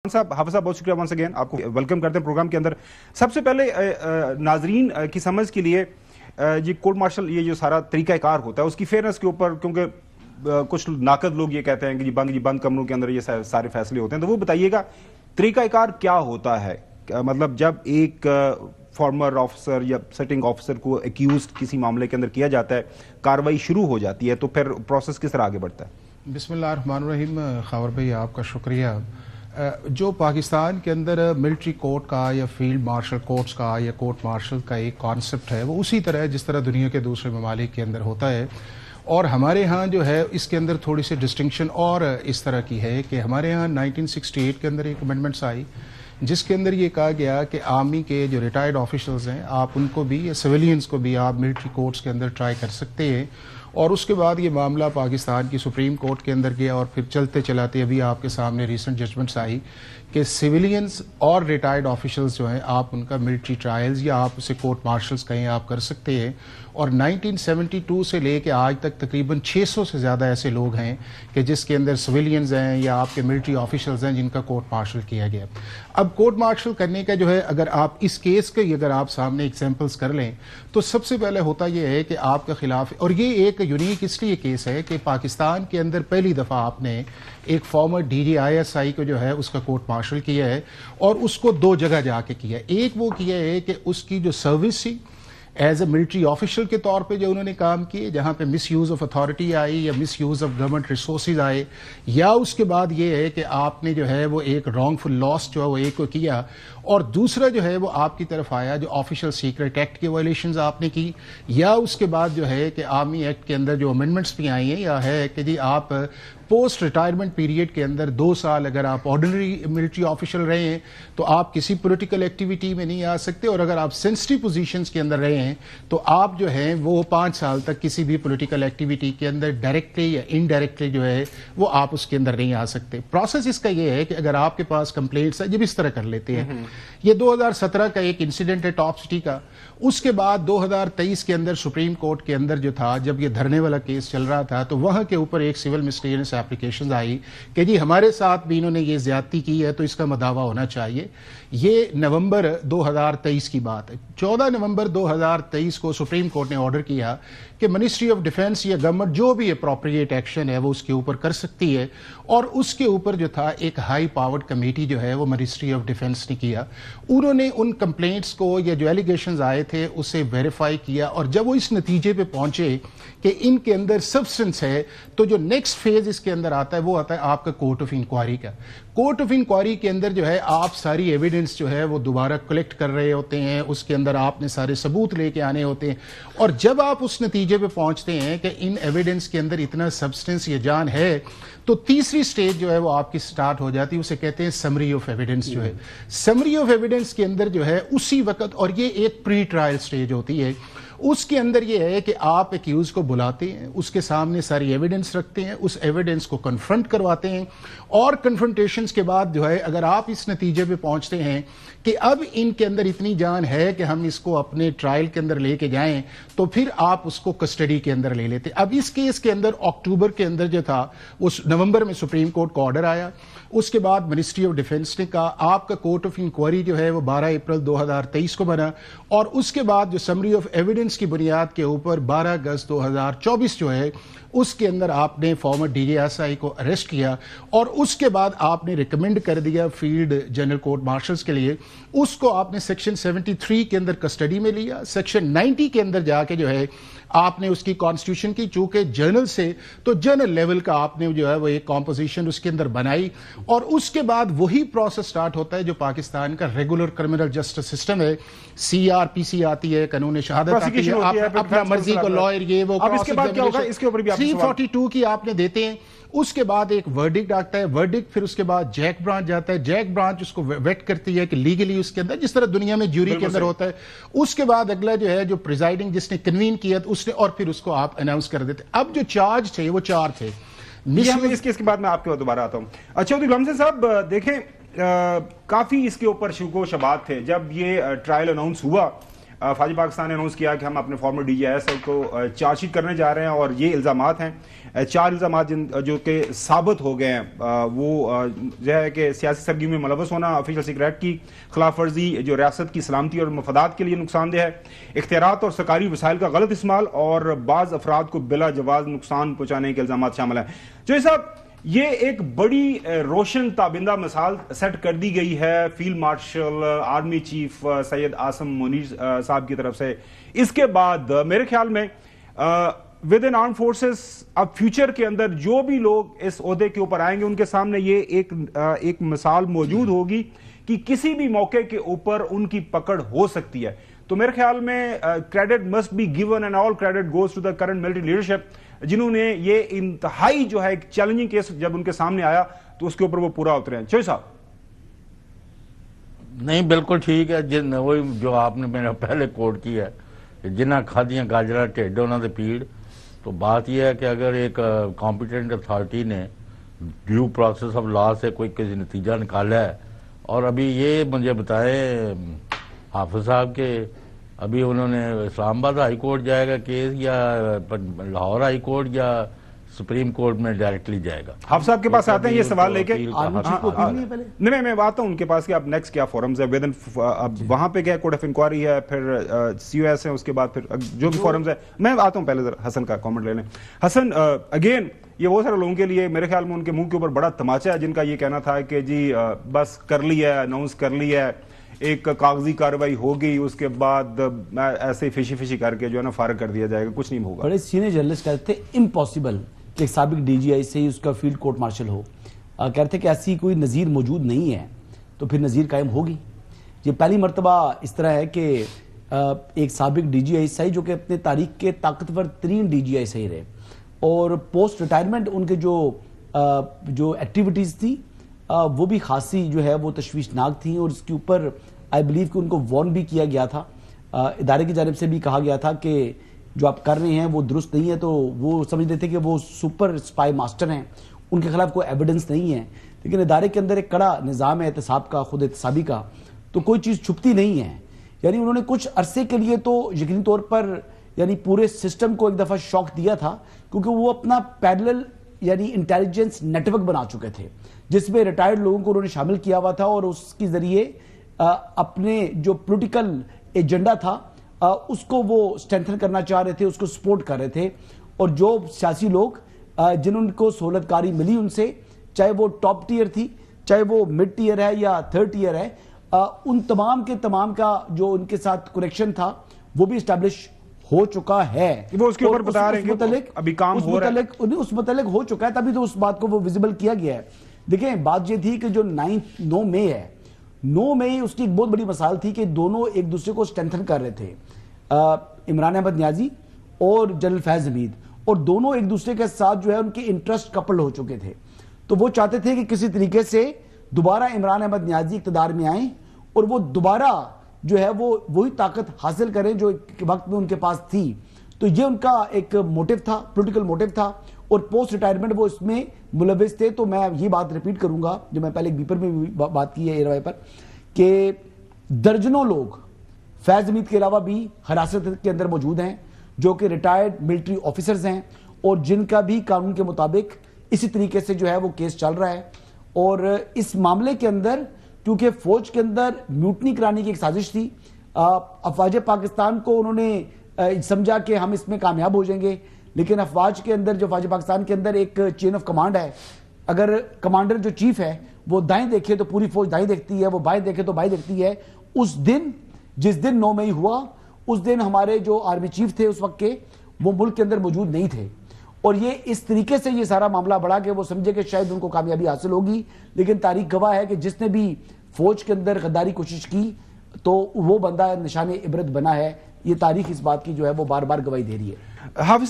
साहब हाफिज साहब बहुत शुक्रिया वंस अगेन आपको वेलकम करते हैं प्रोग्राम के अंदर। सबसे पहले नाजरीन की समझ के लिए ये कोर्ट मार्शल ये जो सारा तरीक़ाकार होता है उसकी फेयरनेस के ऊपर, क्योंकि कुछ नाकद लोग ये कहते हैं कि जी बंद कमरों के अंदर ये सारे फैसले होते हैं, तो वो बताइएगा तरीक़ाकार क्या होता है। मतलब जब एक फॉर्मर ऑफिसर या सिटिंग ऑफिसर को एक्यूज्ड किसी मामले के अंदर किया जाता है, कार्रवाई शुरू हो जाती है, तो फिर प्रोसेस किस तरह आगे बढ़ता है? बिस्मिल्लाहिर्रहमानिर्रहीम। खावर भाई आपका शुक्रिया। जो पाकिस्तान के अंदर मिलिट्री कोर्ट का या फील्ड मार्शल कोर्ट्स का या कोर्ट मार्शल का एक कॉन्सेप्ट है, वो उसी तरह है जिस तरह दुनिया के दूसरे ममालिक के अंदर होता है। और हमारे यहाँ जो है इसके अंदर थोड़ी सी डिस्टिंक्शन और इस तरह की है कि हमारे यहाँ 1968 के अंदर एक अमेंडमेंट्स आई जिसके अंदर ये कहा गया कि आर्मी के जो रिटायर्ड ऑफिसर्स हैं आप उनको भी या सिविलियंस को भी आप मिलिट्री कोर्ट्स के अंदर ट्राई कर सकते हैं। और उसके बाद ये मामला पाकिस्तान की सुप्रीम कोर्ट के अंदर गया और फिर चलते चलाते अभी आपके सामने रीसेंट जजमेंट्स आई कि सिविलियंस और रिटायर्ड ऑफिशियल्स जो हैं आप उनका मिलिट्री ट्रायल्स या आप उसे कोर्ट मार्शल्स कहें आप कर सकते हैं। और 1972 से लेके आज तक तकरीबन 600 से ज़्यादा ऐसे लोग हैं कि जिसके अंदर सिविलियंस हैं या आपके मिलिट्री ऑफिशियल्स हैं जिनका कोर्ट मार्शल किया गया। अब कोर्ट मार्शल करने का जो है, अगर आप इस केस के अगर आप सामने एग्जाम्पल्स कर लें तो सबसे पहले होता यह है कि आपके खिलाफ, और ये एक यूनिक इसलिए केस है कि पाकिस्तान के अंदर पहली दफ़ा आपने एक फॉर्मर DGISI को जो है उसका कोर्ट मार्शल किया है और उसको दो जगह जाके किया है। एक वो किया है कि उसकी जो सर्विस थी एज ए मिलिट्री ऑफिशियल के तौर पे जो उन्होंने काम किए, जहाँ पे मिस यूज़ ऑफ अथॉरिटी आई या miss use of government resources आए, या उसके बाद ये है कि आपने जो है वो एक रॉन्गफुल लॉस जो है वो एक को किया, और दूसरा जो है वो आपकी तरफ आया जो ऑफिशियल सीक्रेट एक्ट के वायलेशंस आपने की, या उसके बाद जो है कि आर्मी एक्ट के अंदर जो अमेंडमेंट्स भी आई हैं, या है कि जी आप पोस्ट रिटायरमेंट पीरियड के अंदर 2 साल अगर आप ऑर्डिनरी मिलिट्री ऑफिशियल रहे हैं तो आप किसी पॉलिटिकल एक्टिविटी में नहीं आ सकते, और अगर आप सेंसिटिव पोजीशंस के अंदर रहे हैं तो आप जो है वो 5 साल तक किसी भी पॉलिटिकल एक्टिविटी के अंदर डायरेक्टली या इनडायरेक्टली जो है वो आप उसके अंदर नहीं आ सकते। प्रोसेस इसका ये है कि अगर आपके पास कंप्लेंट्स है, जब इस तरह कर लेते हैं, ये 2017 का एक इंसिडेंट है टॉप सिटी का। उसके बाद 2023 के अंदर सुप्रीम कोर्ट के अंदर जो था, जब ये धरने वाला केस चल रहा था, तो वहां के ऊपर एक सिविल मिसलेनियस एप्लीकेशन आई कि जी हमारे साथ भी इन्होंने ये ज्यादती की है तो इसका मदावा होना चाहिए। ये नवंबर 2023 की बात है। 14 नवंबर 2023 को सुप्रीम कोर्ट ने ऑर्डर किया कि मिनिस्ट्री ऑफ डिफेंस या गवर्नमेंट जो भी अप्रोप्रिएट एक्शन है वो उसके ऊपर कर सकती है, और उसके ऊपर जो था एक हाई पावर्ड कमेटी जो है वो मिनिस्ट्री ऑफ डिफेंस ने किया। उन्होंने उन कंप्लेंट्स को या जो एलिगेशंस आए थे उसे वेरीफाई किया, और जब वो इस नतीजे पे पहुंचे कि इनके अंदर सब्सटेंस है, तो जो नेक्स्ट फेज इसके अंदर आता है वो आता है आपका कोर्ट ऑफ इंक्वायरी का। कोर्ट ऑफ इंक्वायरी के अंदर जो है आप सारी एविडेंस जो है वो दोबारा कलेक्ट कर रहे होते हैं, उसके अंदर आपने सारे सबूत लेके आने होते हैं, और जब आप उस नतीजे पे पहुंचते हैं कि इन एविडेंस के अंदर इतना सब्सटेंस या जान है, तो तीसरी स्टेज जो है वो आपकी स्टार्ट हो जाती है, उसे कहते हैं समरी ऑफ एविडेंस। जो है समरी ऑफ एविडेंस के अंदर जो है उसी वक्त, और ये एक प्री ट्रायल स्टेज होती है, उसके अंदर ये है कि आप एक्यूज को बुलाते हैं, उसके सामने सारी एविडेंस रखते हैं, उस एविडेंस को कन्फ्रंट करवाते हैं, और कन्फ्रंटेशंस के बाद जो है अगर आप इस नतीजे पे पहुंचते हैं कि अब इनके अंदर इतनी जान है कि हम इसको अपने ट्रायल के अंदर लेके जाएं, तो फिर आप उसको कस्टडी के अंदर ले लेते। अब इस केस के अंदर अक्टूबर के अंदर जो था, उस नवंबर में सुप्रीम कोर्ट का ऑर्डर आया, उसके बाद मिनिस्ट्री ऑफ डिफेंस ने कहा आपका कोर्ट ऑफ इंक्वायरी जो है वो 12 अप्रैल 2023 को बना, और उसके बाद जो समरी ऑफ एविडेंस की बुनियाद के ऊपर 12 अगस्त 2024 जो है उसके अंदर आपने फॉर्मर DGISI को अरेस्ट किया, और उसके बाद आपने रिकमेंड कर दिया फील्ड जनरल कोर्ट मार्शल्स के लिए, उसको आपने सेक्शन 73 के अंदर कस्टडी में लिया। सेक्शन 90 के अंदर जाके जो है आपने उसकी कॉन्स्टिट्यूशन की, चूंकि जर्नल से तो जर्नल लेवल का आपने जो है वो एक कॉम्पोजिशन उसके अंदर बनाई, और उसके बाद वही प्रोसेस स्टार्ट होता है जो पाकिस्तान का रेगुलर क्रिमिनल जस्टिस सिस्टम है। CRPC आती है, कानून शहादत आती है, आप अपना मर्जी को लॉयर ये वो, इसके बाद क्या होगा, इसके ऊपर भी 342 की आपने देते हैं, उसके बाद एक वर्डिक्ट आता है, वर्डिक्ट फिर उसके बाद जैक ब्रांच जाता है, जैक ब्रांच उसको वेट करती है कि लीगली उसके अंदर जिस तरह दुनिया में ज्यूरी के अंदर होता है, उसके बाद अगला जो है जो प्रिजाइडिंग जिसने कन्वीन किया उसने, और फिर उसको आप अनाउंस कर देते। अब जो चार्ज थे वो 4 थे। इस केस के बाद मैं आपके दोबारा आता हूं। अच्छा गुलाम साहब देखें, काफी इसके ऊपर शुको शबात थे जब ये ट्रायल अनाउंस हुआ। فوج پاکستان نے اناؤنس کیا کہ ہم اپنے former D G I S کو چارج شیٹ کرنے جا رہے ہیں، اور یہ الزامات ہیں 4 الزامات جو کہ ثابت ہو گئے ہیں، وہ جو ہے کہ سیاسی سرگرمی میں ملوث ہونا، آفیشل سیکریٹ کی خلاف ورزی جو ریاست کی سلامتی اور مفادات کے لیے نقصان دہ ہے، اختیارات اور سرکاری وسائل کا غلط استعمال، اور بعض افراد کو بلا جواز نقصان پہنچانے کے الزامات شامل ہیں۔ جوئی صاحب، یہ ایک بڑی روشن تابندہ مثال سیٹ کر دی گئی ہے field marshal army chief Syed Asim Munir صاحب کی طرف سے۔ اس کے بعد میرے خیال میں ود ان آرم فورسز اب فیوچر کے اندر جو بھی لوگ اس عہدے کے اوپر آئیں گے ان کے سامنے یہ ایک مثال موجود ہوگی کہ کسی بھی موقع کے اوپر ان کی پکڑ ہو سکتی ہے۔ تو میرے خیال میں credit must be given and all credit goes to the current military leadership, جنہوں نے یہ انتہائی جو ہے ایک چیلنجنگ کیس جب ان کے سامنے آیا تو اس کے اوپر وہ پورا اترے ہیں۔ چوئی صاحب نہیں، بالکل ٹھیک ہے، وہی جو آپ نے میرا پہلے کوٹ کیا ہے، جنہ کھادیاں گاجرا ٹھڈ انہوں نے پیڑ۔ تو بات یہ ہے کہ اگر ایک کمپیٹنٹ اتھارٹی نے ڈیو پروسیس آف لا سے کوئی کسی نتیجہ نکالا ہے، اور ابھی یہ مجھے بتائیں حافظ صاحب کہ ابھی انہوں نے اسلام آباد ہائی کورٹ جائے گا کیس، یا لاہور ہائی کورٹ، یا سپریم کورٹ میں ڈائریکٹلی جائے گا؟ حافظ صاحب کے پاس آتے ہیں یہ سوال لے کے، نہیں میں آتا ہوں ان کے پاس کہ اب نیکسٹ کیا فورمز ہے، اب وہاں پہ کیا کورٹ آف انکوائری ہے، پھر سی او ایس ہے، اس کے بعد پھر جو بھی فورمز ہے۔ میں آتا ہوں پہلے ذرا حسن کا کامنٹ لے لیں۔ حسن، اگین یہ وہ سارے لوگوں کے لیے میرے خیال میں ان کے منہ کے اوپر بڑا تماچا ہے، جن کا یہ کہنا تھا کہ جی بس کر لی ہے، اناؤنس کر لی ہے، ایک کاغذی کارروائی ہوگی، اس کے بعد ایسے فشی کر کے جو ہے نا فارغ کر دیا جائے گا، کچھ نہیں ہوگا۔ بڑے سینئر جرنلسٹ کہتے تھے امپاسبل کہ ایک سابق ڈی جی آئی سے ہی اس کا فیلڈ کورٹ مارشل ہو، کہتے کہ ایسی کوئی نظیر موجود نہیں ہے، تو پھر نظیر قائم ہوگی۔ یہ پہلی مرتبہ اس طرح ہے کہ ایک سابق ڈی جی آئی صحیح جو کہ اپنے تاریخ کے طاقتور ترین ڈی جی آئی صحیح رہے، اور پوسٹ ریٹائرمنٹ ان کے جو ایکٹیویٹیز تھی وہ بھی خاصی جو ہے وہ تشویشناک تھیں، اور اس کے اوپر آئی بلیو کہ ان کو وارن بھی کیا گیا تھا، ادارے کی جانب سے بھی کہا گیا تھا کہ جو آپ کر رہے ہیں وہ درست نہیں ہے۔ تو وہ سمجھ رہے تھے کہ وہ سپر اسپائی ماسٹر ہیں، ان کے خلاف کوئی ایویڈنس نہیں ہے، لیکن ادارے کے اندر ایک کڑا نظام ہے احتساب کا، خود احتسابی کا، تو کوئی چیز چھپتی نہیں ہے۔ یعنی انہوں نے کچھ عرصے کے لیے تو یقینی طور پر یعنی پورے سسٹم کو ایک دفعہ شوق دیا تھا، کیونکہ وہ اپنا پیرلل یعنی انٹیلیجنس نیٹ ورک بنا چکے تھے، جس میں ریٹائرڈ لوگوں کو انہوں نے شامل کیا ہوا تھا، اور اس کے ذریعے اپنے جو پولیٹیکل ایجنڈا تھا اس کو وہ اسٹرینتھن کرنا چاہ رہے تھے، اس کو سپورٹ کر رہے تھے، اور جو سیاسی لوگ جنہوں کو سہولت کاری ملی ان سے، چاہے وہ ٹاپ ٹیئر تھی، چاہے وہ مڈ ٹیئر ہے یا تھرڈ ٹیئر ہے، ان تمام کے تمام کا جو ان کے ساتھ کنیکشن تھا وہ بھی اسٹیبلش ہو چکا ہے۔ وہ اس کے اوپر بتا رہے ہیں کہ ابھی کام ہو رہا ہے، اس متعلق ہو چکا ہے، تبھی تو اس بات کو وہ ویزیبل کیا گیا ہے۔ دیکھیں بات یہ تھی کہ جو 9 مئی ہے، 9 مئی اس کی ایک بہت بڑی مثال تھی کہ دونوں ایک دوسرے کو اسٹرینتھن کر رہے تھے، عمران احمد نیازی اور جنرل فیض حمید، اور دونوں ایک دوسرے کے ساتھ جو ہے ان کے انٹرسٹ کپل ہو چکے تھے، تو وہ چاہتے تھے کہ کسی طریقے سے دوبارہ عمران احمد نیازی اقتدار میں آئیں، اور وہ دوبارہ جو ہے وہ وہی طاقت حاصل کریں جو ایک وقت میں ان کے پاس تھی۔ تو یہ ان کا ایک موٹیو تھا، پولیٹیکل موٹیو تھا، اور پوسٹ ریٹائرمنٹ وہ اس میں ملوث تھے۔ تو میں یہ بات ریپیٹ کروں گا جو میں پہلے ایک بیپر میں بات کی ہے اے روائی پر، کہ درجنوں لوگ فیض حمید کے علاوہ بھی حراست کے اندر موجود ہیں، جو کہ ریٹائرڈ ملٹری آفیسرز ہیں، اور جن کا بھی قانون کے مطابق اسی طریقے سے جو ہے وہ کیس چل رہا ہے۔ اور اس معاملے کے اندر کیونکہ فوج کے اندر میوٹنی کرانے کی ایک سازش تھی، افواج پاکستان کو انہوں نے سمجھا کہ ہم اس میں کامیاب ہو جائیں گے، لیکن افواج کے اندر جو افواج پاکستان کے اندر ایک چین آف کمانڈ ہے، اگر کمانڈر جو چیف ہے وہ دائیں دیکھے تو پوری فوج دائیں دیکھتی ہے، وہ بائیں دیکھے تو بائیں دیکھتی ہے۔ اس دن جس دن 9 مئی ہوا، اس دن ہمارے جو آرمی چیف تھے اس وقت کے، وہ ملک کے اندر موجود نہیں تھے، اور یہ اس طریقے سے یہ سارا معاملہ بڑھا کہ وہ سمجھے کہ شاید ان کو کامیابی حاصل ہوگی، لیکن تاریخ گواہ ہے کہ جس نے بھی فوج کے اندر غداری کوشش کی تو وہ بندہ نشان عبرت بنا ہے۔ یہ تاریخ اس بات کی جو ہے وہ بار بار گواہی دے رہی ہے۔ حافظ